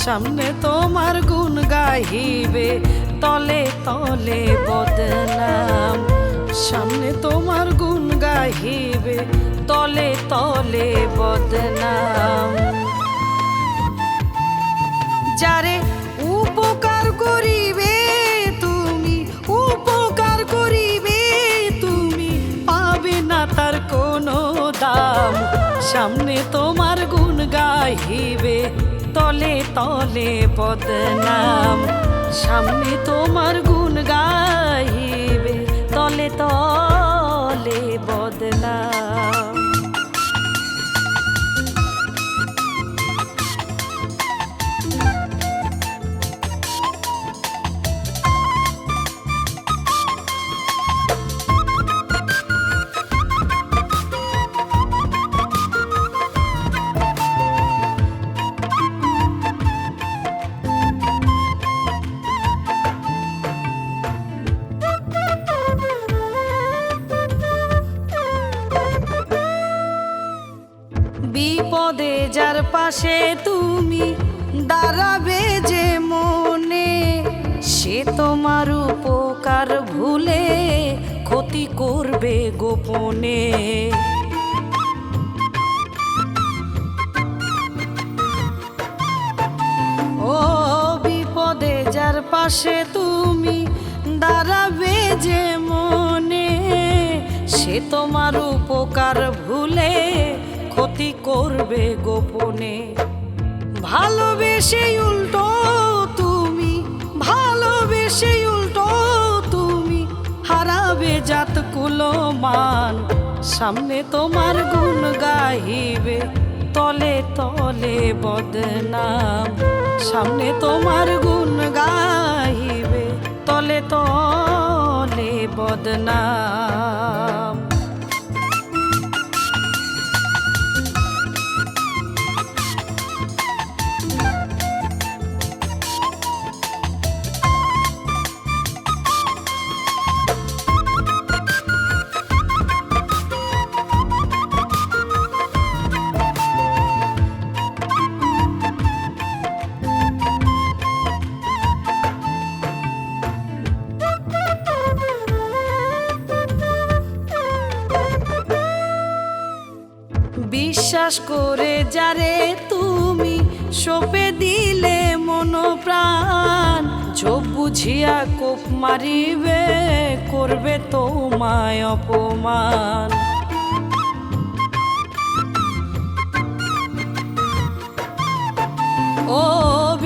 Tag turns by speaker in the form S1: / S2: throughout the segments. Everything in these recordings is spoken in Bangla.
S1: সামনে তোমার গুণ গাহিবে, তলে তলে বদনাম। সামনে তোমার গুণ গাহিবে, তলে তলে বদনাম। যারে উপকার করিবে তুমি, উপকার করিবে তুমি, পাবে না তার কোনো দাম। সামনে তোমার গুণ গাহিবে, তলে তলে বদনাম। সামনে তোমার গুণ গাহিবে, তলে তলে বদনাম। বিপদে যার পাশে তুমি দাঁড়াবে যে মনে, সে তোমার উপকার ভুলে ক্ষতি করবে গোপনে। ও বিপদে যার পাশে তুমি দাঁড়াবে যে মনে, সে তোমার উপকার ভুলে ক্ষতি করবে গোপনে। ভালোবেসে উল্টো তুমি, ভালোবেসে উল্টো তুমি, হারাবে জাত কুলমান। সামনে তোমার গুণ গাহিবে, তলে তলে বদনাম। সামনে তোমার গুণ গাহিবে, তলে তলে বদনাম। বিশ্বাস করে যারে তুমি সঁপে দিলে মন প্রাণ, চোখ বুঝিয়া কোপ মারিবে, করবে তোমায় অপমান। ও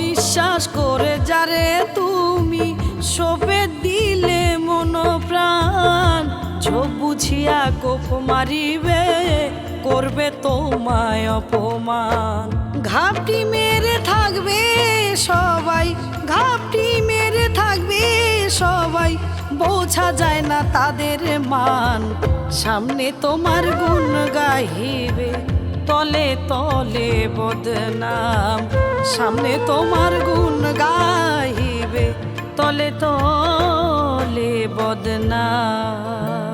S1: বিশ্বাস করে যারে তুমি সঁপে দিলে মন প্রাণ, চোখ বুঝিয়া কোপ মারিবে, করবে তোমায় অপমান। ঘাপটি মেরে থাকবে সবাই, ঘাপটি মেরে থাকবে সবাই, বোঝা যায় না তাদের মান। সামনে তোমার গুণ গাহিবে, তলে তলে বদনাম। সামনে তোমার গুণ গাহিবে, তলে তলে বদনাম।